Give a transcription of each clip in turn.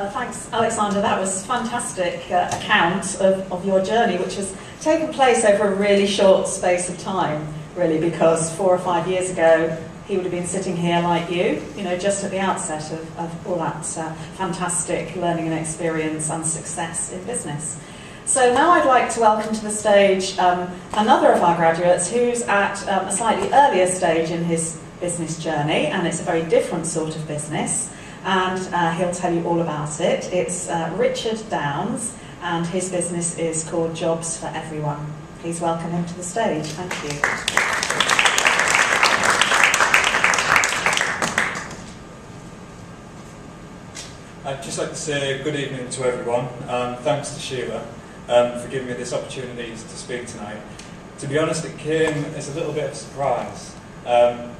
Thanks, Alexander. That was a fantastic account of your journey, which has taken place over a really short space of time, really, because 4 or 5 years ago, he would have been sitting here like you know, just at the outset of all that fantastic learning and experience and success in business. So now I'd like to welcome to the stage another of our graduates who's at a slightly earlier stage in his business journey, and it's a very different sort of business, and he'll tell you all about it. It's Richard Downs, and his business is called Jobs for Everyone. Please welcome him to the stage. Thank you. I'd just like to say good evening to everyone, and thanks to Sheila for giving me this opportunity to speak tonight. To be honest, it came as a little bit of a surprise.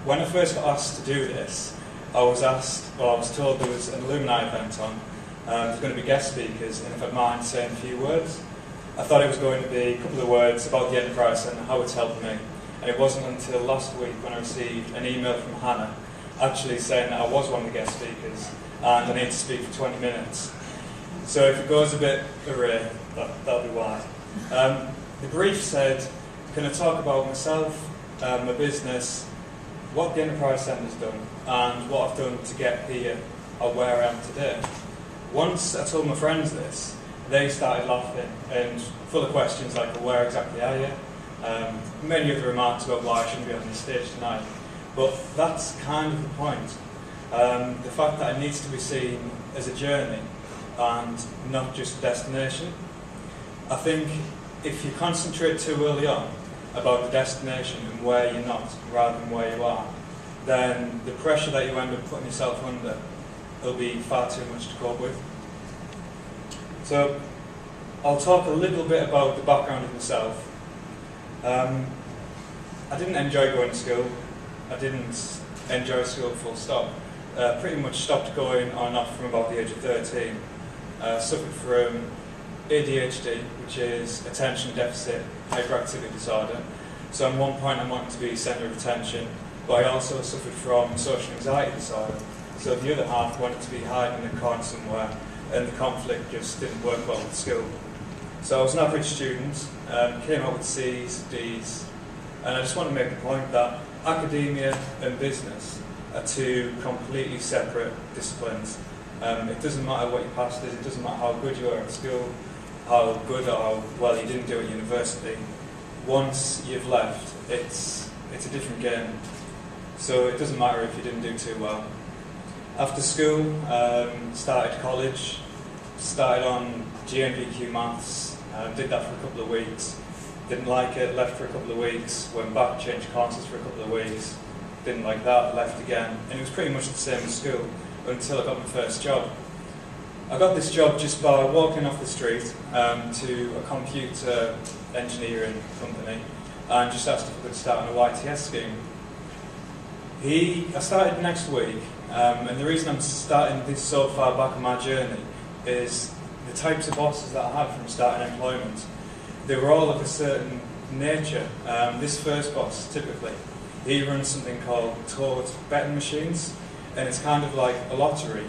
When I first got asked to do this, I was told there was an alumni event on. There's going to be guest speakers, and if I'd mind saying a few words. I thought it was going to be a couple of words about the enterprise and how it's helped me. And it wasn't until last week when I received an email from Hannah actually saying that I was one of the guest speakers and I need to speak for 20 minutes. So if it goes a bit array, that'll be why. The brief said, can I talk about myself, my business, what the Enterprise Centre's done, and what I've done to get here, or where I am today. Once I told my friends this, they started laughing and full of questions like, well, where exactly are you? Many other remarks about why I shouldn't be on this stage tonight. But that's kind of the point. The fact that it needs to be seen as a journey and not just a destination. I think if you concentrate too early on about the destination and where you're not rather than where you are, then the pressure that you end up putting yourself under will be far too much to cope with. So I'll talk a little bit about the background of myself. I didn't enjoy going to school. I didn't enjoy school full stop. Pretty much stopped going on and off from about the age of 13. Suffered from ADHD, which is attention deficit hyperactivity disorder. So at one point I wanted to be centre of attention, but I also suffered from social anxiety disorder. So the other half wanted to be hiding in a corner somewhere, and the conflict just didn't work well with school. So I was an average student, came out with C's, D's, and I just want to make the point that academia and business are two completely separate disciplines. It doesn't matter what your past is, it doesn't matter how good you are at school, how good or how well you didn't do at university. Once you've left, it's a different game. So it doesn't matter if you didn't do too well. After school, started college, started on GMVQ maths, did that for a couple of weeks. Didn't like it, left for a couple of weeks, went back, changed courses for a couple of weeks, didn't like that, left again. And it was pretty much the same as school until I got my first job. I got this job just by walking off the street to a computer engineering company and just asked if I could start on a YTS scheme. I started next week, and the reason I'm starting this so far back on my journey is the types of bosses that I had from starting employment. They were all of a certain nature. This first boss, typically, he runs something called toad betting machines, and it's kind of like a lottery,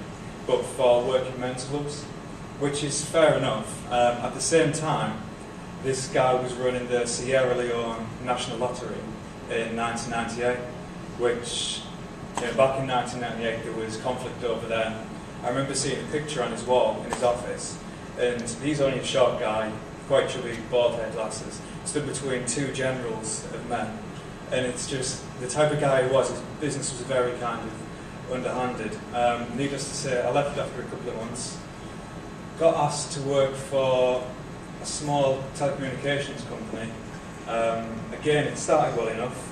but for working men's clubs, which is fair enough. At the same time, this guy was running the Sierra Leone National Lottery in 1998, which, you know, back in 1998 there was conflict over there. I remember seeing a picture on his wall in his office, and he's only a short guy, quite chubby, bald head glasses, stood between two generals of men. And it's just the type of guy he was. His business was very kind of underhanded. Needless to say, I left after a couple of months. Got asked to work for a small telecommunications company. Again, it started well enough.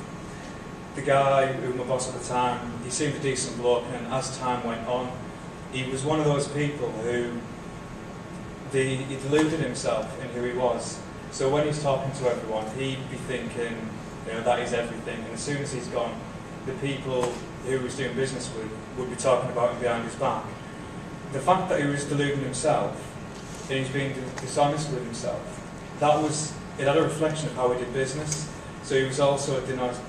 The guy who was my boss at the time, he seemed a decent bloke, and as time went on, he was one of those people who he deluded himself in who he was. So when he's talking to everyone, he'd be thinking, you know, that is everything. And as soon as he's gone, the people who he was doing business with would be talking about him behind his back. The fact that he was deluding himself and he's being dishonest with himself, it had a reflection of how he did business. So he was also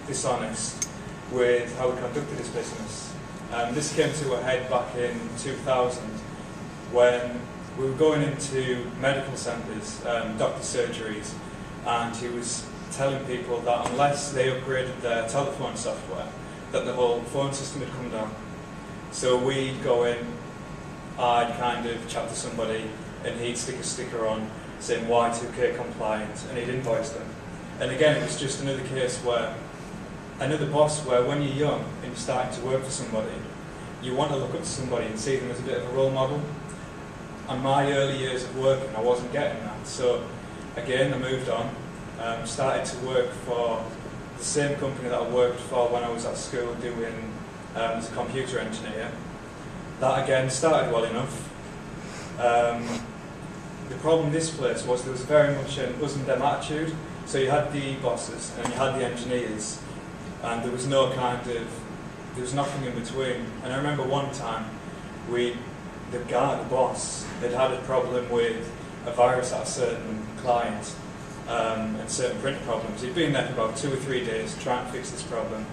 dishonest with how he conducted his business. This came to a head back in 2000 when we were going into medical centres, doctor surgeries, and he was telling people that unless they upgraded their telephone software, that the whole phone system had come down. So we'd go in, I'd kind of chat to somebody, and he'd stick a sticker on saying Y2K compliant, and he'd invoice them. And again, it was just another case where, another boss where when you're young and you're starting to work for somebody, you want to look up to somebody and see them as a bit of a role model. On my early years of working, I wasn't getting that. So again, I moved on, started to work for the same company that I worked for when I was at school doing as a computer engineer. That again started well enough. The problem in this place was there was very much an us and them attitude. So you had the bosses and you had the engineers, and there was no kind of, there was nothing in between. And I remember one time, the boss, had had a problem with a virus at a certain client and certain printer problems. He'd been there for about 2 or 3 days trying to fix this problem,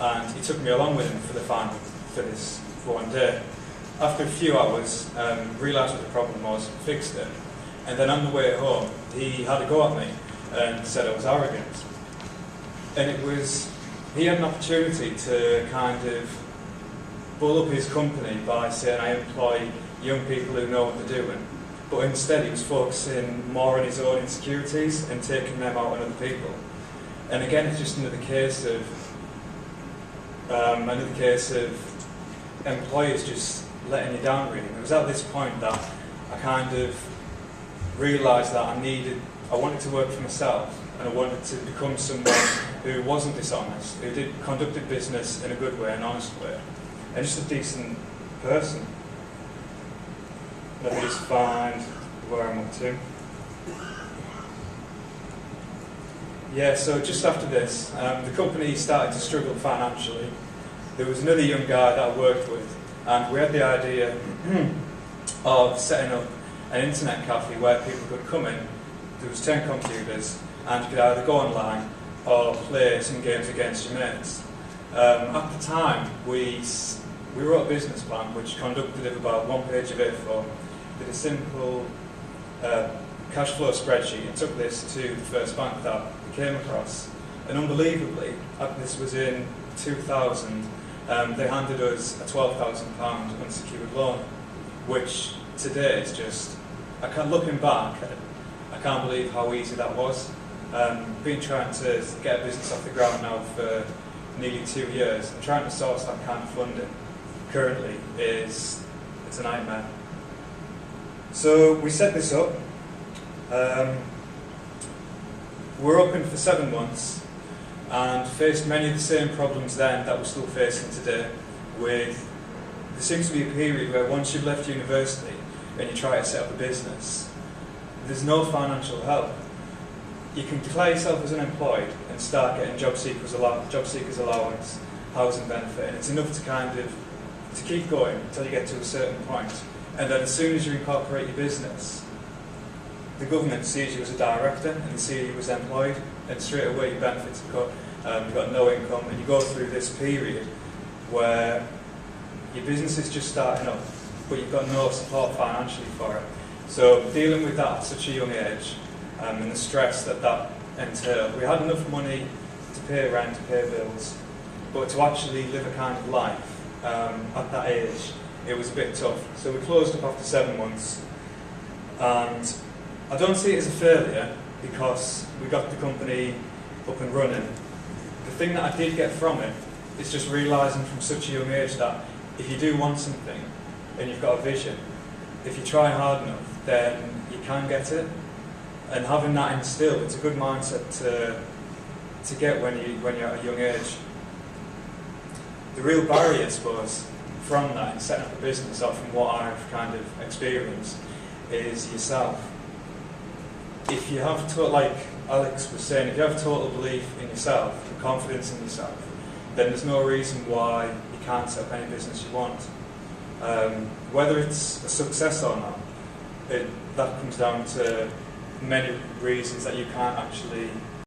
and he took me along with him for one day. After a few hours, realised what the problem was, fixed it, and then on the way home, he had a go at me and said I was arrogant. And he had an opportunity to kind of bull up his company by saying I employ young people who know what they're doing, but instead he was focusing more on his own insecurities and taking them out on other people. And again, it's just another case of employers just letting you down, really. It was at this point that I kind of realised that I wanted to work for myself, and I wanted to become someone who wasn't dishonest, who conducted business in a good way, an honest way, and just a decent person. Let me just find where I'm up to. Yeah, so just after this, the company started to struggle financially. There was another young guy that I worked with, and we had the idea of setting up an internet cafe where people could come in. There was 10 computers, and you could either go online or play some games against your mates. At the time, we wrote a business plan which conducted of about 1 page of A4, did a simple cash flow spreadsheet, and took this to the first bank that we came across. And unbelievably, this was in 2000, they handed us a £12,000 unsecured loan, which today is just, looking back, I can't believe how easy that was. Been trying to get a business off the ground now for nearly 2 years, and trying to source that kind of funding currently it's a nightmare. So we set this up. We're open for 7 months and faced many of the same problems then that we're still facing today. There seems to be a period where once you've left university and you try to set up a business, there's no financial help. You can declare yourself as unemployed and start getting job seekers allowance, housing benefit, and it's enough to keep going until you get to a certain point. And then as soon as you incorporate your business, the government sees you as a director and they see you as employed, and straight away your benefits are cut, you've got no income, and you go through this period where your business is just starting up, but you've got no support financially for it. So dealing with that at such a young age, and the stress that entailed, we had enough money to pay rent, to pay bills, but to actually live a kind of life at that age, it was a bit tough. So we closed up after 7 months, and I don't see it as a failure because we got the company up and running. The thing that I did get from it is just realising from such a young age that if you do want something and you've got a vision, if you try hard enough, then you can get it. And having that instilled, it's a good mindset to get when you're at a young age. The real barrier, I suppose, from that in setting up a business, or from what I've kind of experienced, is yourself. If you have like Alex was saying, if you have total belief in yourself and confidence in yourself, then there's no reason why you can't set up any business you want. Whether it's a success or not, that comes down to many reasons that you can't actually